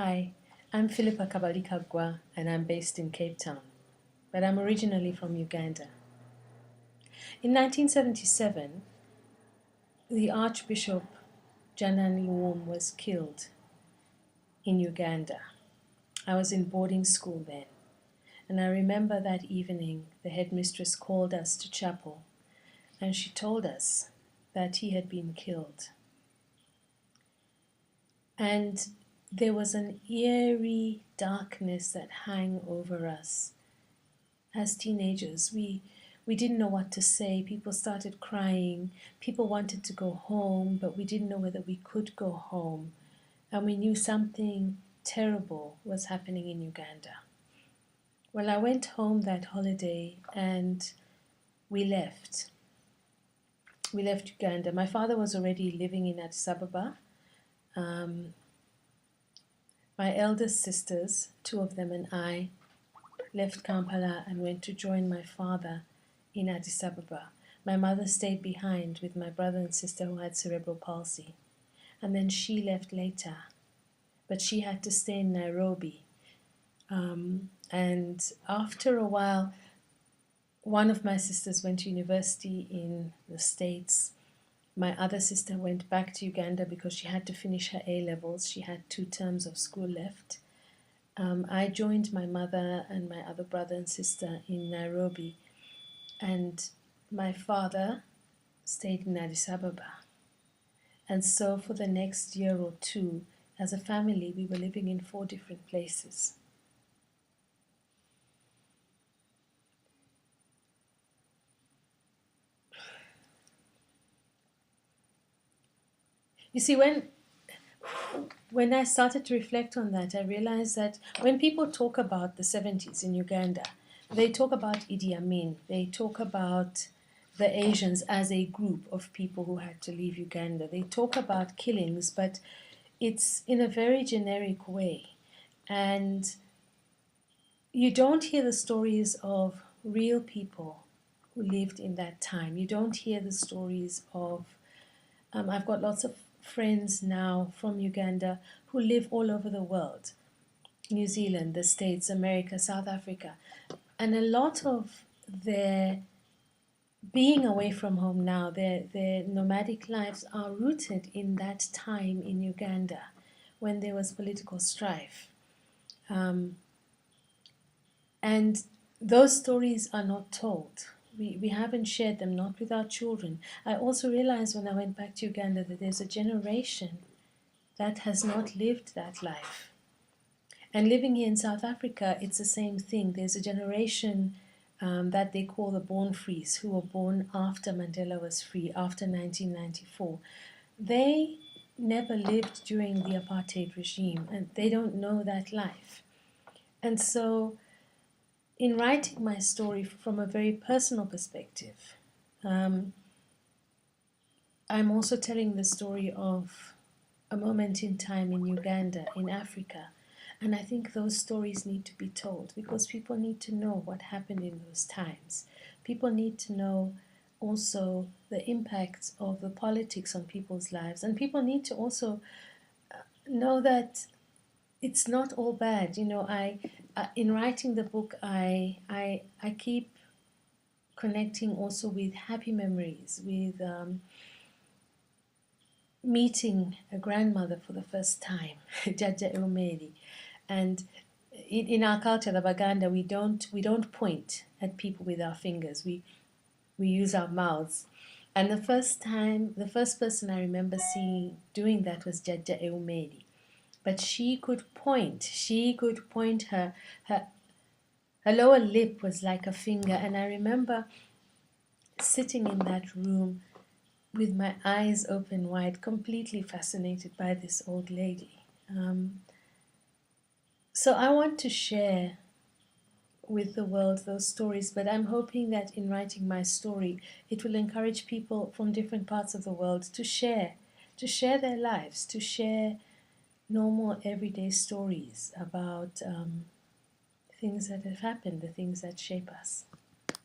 Hi, I'm Philippa Kabali-Kagwa and I'm based in Cape Town, but I'm originally from Uganda. In 1977, the Archbishop Janani Wom was killed in Uganda. I was in boarding school then, and I remember that evening the headmistress called us to chapel and she told us that he had been killed. And there was an eerie darkness that hung over us. As teenagers, we didn't know what to say. People started crying. People wanted to go home, but we didn't know whether we could go home. And we knew something terrible was happening in Uganda. Well, I went home that holiday and we left. We left Uganda. My father was already living in Addis Ababa. My eldest sisters, two of them and I, left Kampala and went to join my father in Addis Ababa. My mother stayed behind with my brother and sister who had cerebral palsy. And then she left later, but she had to stay in Nairobi. And after a while, one of my sisters went to university in the States. My other sister went back to Uganda because she had to finish her A-levels. She had 2 terms of school left. I joined my mother and my other brother and sister in Nairobi, and my father stayed in Addis Ababa. And so for the next year or two, as a family, we were living in 4 different places. You see, when I started to reflect on that, I realized that when people talk about the 70s in Uganda, they talk about Idi Amin, they talk about the Asians as a group of people who had to leave Uganda. They talk about killings, but it's in a very generic way. And you don't hear the stories of real people who lived in that time. You don't hear the stories of, I've got lots of friends now from Uganda who live all over the world. New Zealand, the States, America, South Africa. And a lot of their being away from home now, their nomadic lives are rooted in that time in Uganda when there was political strife. And those stories are not told. We haven't shared them, not with our children. I also realized when I went back to Uganda that there's a generation that has not lived that life. And living here in South Africa, it's the same thing. There's a generation that they call the born frees, who were born after Mandela was free, after 1994. They never lived during the apartheid regime, and they don't know that life. And so, in writing my story from a very personal perspective, I'm also telling the story of a moment in time in Uganda, in Africa. And I think those stories need to be told because people need to know what happened in those times. People need to know also the impacts of the politics on people's lives. And people need to also know that it's not all bad. You know, in writing the book, I keep connecting also with happy memories, with meeting a grandmother for the first time, Jaja Eumeli. And in our culture, the Baganda, we don't point at people with our fingers. We use our mouths. And the first person I remember seeing doing that was Jaja Eumeli. But she could point. Her lower lip was like a finger. And I remember sitting in that room with my eyes open wide, completely fascinated by this old lady. So I want to share with the world those stories, but I'm hoping that in writing my story, it will encourage people from different parts of the world to share their lives, to share normal everyday stories about things that have happened, the things that shape us.